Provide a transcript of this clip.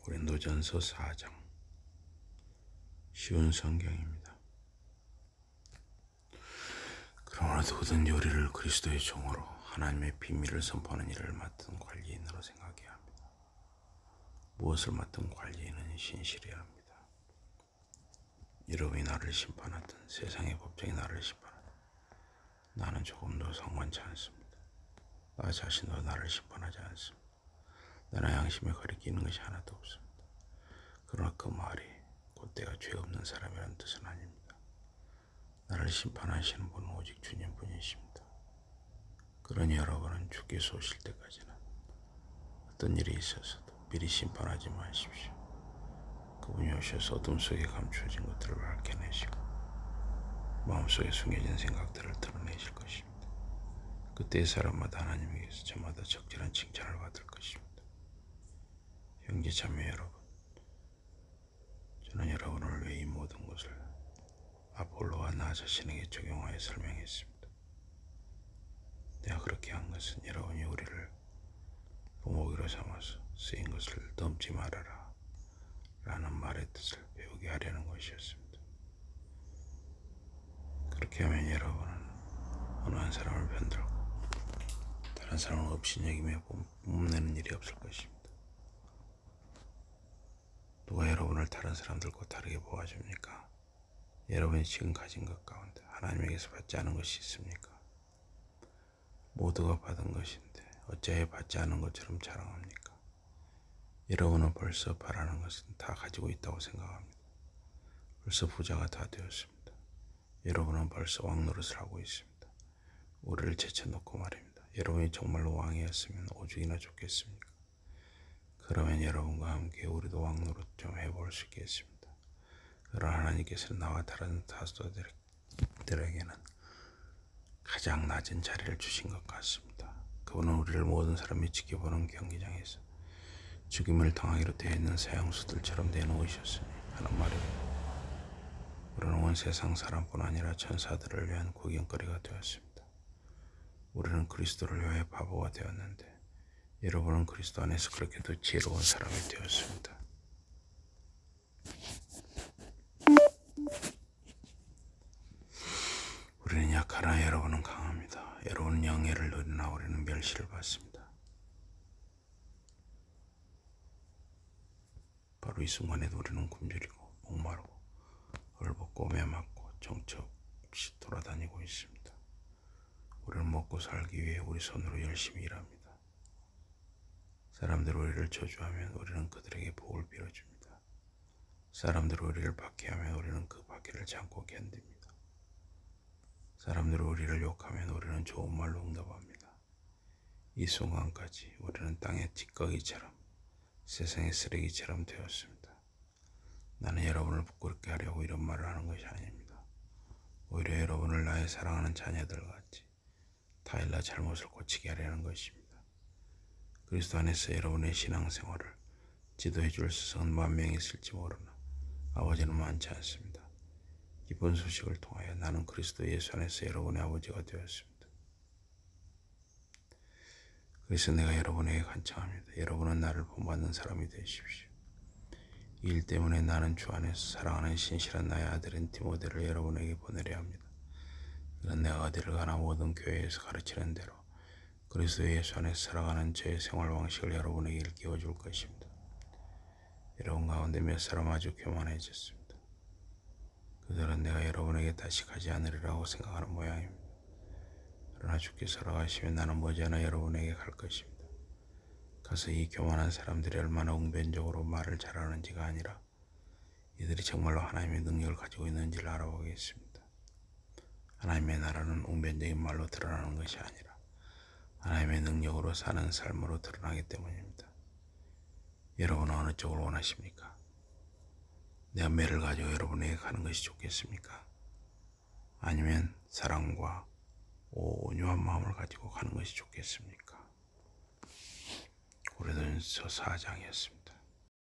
고린도전서 4장. 쉬운 성경입니다. 그러므로 누구든 우리를 그리스도의 종으로 하나님의 비밀을 선포하는 일을 맡은 관리인으로 생각해야 합니다. 무엇을 맡은 관리인은 신실해야 합니다. 여러분이 나를 심판하든 세상의 법정이 나를 심판하든 나는 조금도 상관치 않습니다. 나 자신도 나를 심판하지 않습니다. 나는 양심에 거리끼는 것이 하나도 없습니다. 그러나 그 말이 곧 내가 죄 없는 사람이라는 뜻은 아닙니다. 나를 심판하시는 분은 오직 주님뿐이십니다. 그러니 여러분은 주께서 오실 때까지는 어떤 일이 있어서도 미리 심판하지 마십시오. 그분이 오셔서 어둠 속에 감추어진 것들을 밝혀내시고 마음속에 숨겨진 생각들을 드러내실 것입니다. 그때 사람마다 하나님에게서 저마다 적절한 칭찬을 받을 것입니다. 형제 자매 여러분, 저는 여러분을 위해 이 모든 것을 아폴로와 나 자신에게 적용하여 설명했습니다. 내가 그렇게 한 것은 여러분이 우리를 본보기로 삼아서 쓰인 것을 넘지 말아라 라는 말의 뜻을 배우게 하려는 것이었습니다. 그렇게 하면 여러분은 어느 한 사람을 편들고 다른 사람을 업신여기며 뽐내는 일이 없을 것입니다. 누가 여러분을 다른 사람들과 다르게 보아줍니까? 여러분이 지금 가진 것 가운데 하나님에게서 받지 않은 것이 있습니까? 모두가 받은 것인데 어찌하여 받지 않은 것처럼 자랑합니까? 여러분은 벌써 바라는 것은 다 가지고 있다고 생각합니다. 벌써 부자가 다 되었습니다. 여러분은 벌써 왕노릇을 하고 있습니다. 우리를 제쳐놓고 말입니다. 여러분이 정말로 왕이었으면 오죽이나 좋겠습니까? 그러면 여러분과 함께 우리도 왕노릇 좀 해볼 수 있겠습니다. 그러나 하나님께서는 나와 다른 사도들에게는 가장 낮은 자리를 주신 것 같습니다. 그분은 우리를 모든 사람이 지켜보는 경기장에서 죽임을 당하기로 되어 있는 사형수들처럼 내놓으셨으니 하는 말입니다. 우리는 온 세상 사람뿐 아니라 천사들을 위한 구경거리가 되었습니다. 우리는 그리스도를 위하여 바보가 되었는데 여러분은 그리스도 안에서 그렇게도 지혜로운 사람이 되었습니다. 우리는 약하나 여러분은 강합니다. 여러분은 영예를 누리나 우리는 멸시를 받습니다. 바로 이 순간에도 우리는 굶주리고 목마르고 헐벗고 매맞고 정처 없이 돌아다니고 있습니다. 우리는 먹고 살기 위해 우리 손으로 열심히 일합니다. 사람들이 우리를 저주하면 우리는 그들에게 복을 빌어줍니다. 사람들이 우리를 박해하면 우리는 그 박해를 참고 견딥니다. 사람들이 우리를 욕하면 우리는 좋은 말로 응답합니다. 이 순간까지 우리는 땅의 찌꺼기처럼 세상의 쓰레기처럼 되었습니다. 나는 여러분을 부끄럽게 하려고 이런 말을 하는 것이 아닙니다. 오히려 여러분을 나의 사랑하는 자녀들 같이 타일라 잘못을 고치게 하려는 것입니다. 그리스도 안에서 여러분의 신앙생활을 지도해 줄 스승은 만 명이 있을지 모르나 아버지는 많지 않습니다. 기쁜 소식을 통하여 나는 그리스도 예수 안에서 여러분의 아버지가 되었습니다. 그래서 내가 여러분에게 간청합니다. 여러분은 나를 본받는 사람이 되십시오. 이 일 때문에 나는 주 안에서 사랑하는 신실한 나의 아들인 디모데를 여러분에게 보내려 합니다. 그는 내가 어디를 가나 모든 교회에서 가르치는 대로 그리스도 예수 안에서 살아가는 저의 생활 방식을 여러분에게 일깨워 줄 것입니다. 여러분 가운데 몇 사람 아주 교만해졌습니다. 그들은 내가 여러분에게 다시 가지 않으리라고 생각하는 모양입니다. 그러나 주께서 돌아가시면 나는 머지않아 여러분에게 갈 것입니다. 가서 이 교만한 사람들이 얼마나 웅변적으로 말을 잘하는지가 아니라 이들이 정말로 하나님의 능력을 가지고 있는지를 알아보겠습니다. 하나님의 나라는 웅변적인 말로 드러나는 것이 아니라 하나님의 능력으로 사는 삶으로 드러나기 때문입니다. 여러분은 어느 쪽을 원하십니까? 내가 매를 가지고 여러분에게 가는 것이 좋겠습니까? 아니면 사랑과 온유한 마음을 가지고 가는 것이 좋겠습니까? 고린도전서 4장이었습니다.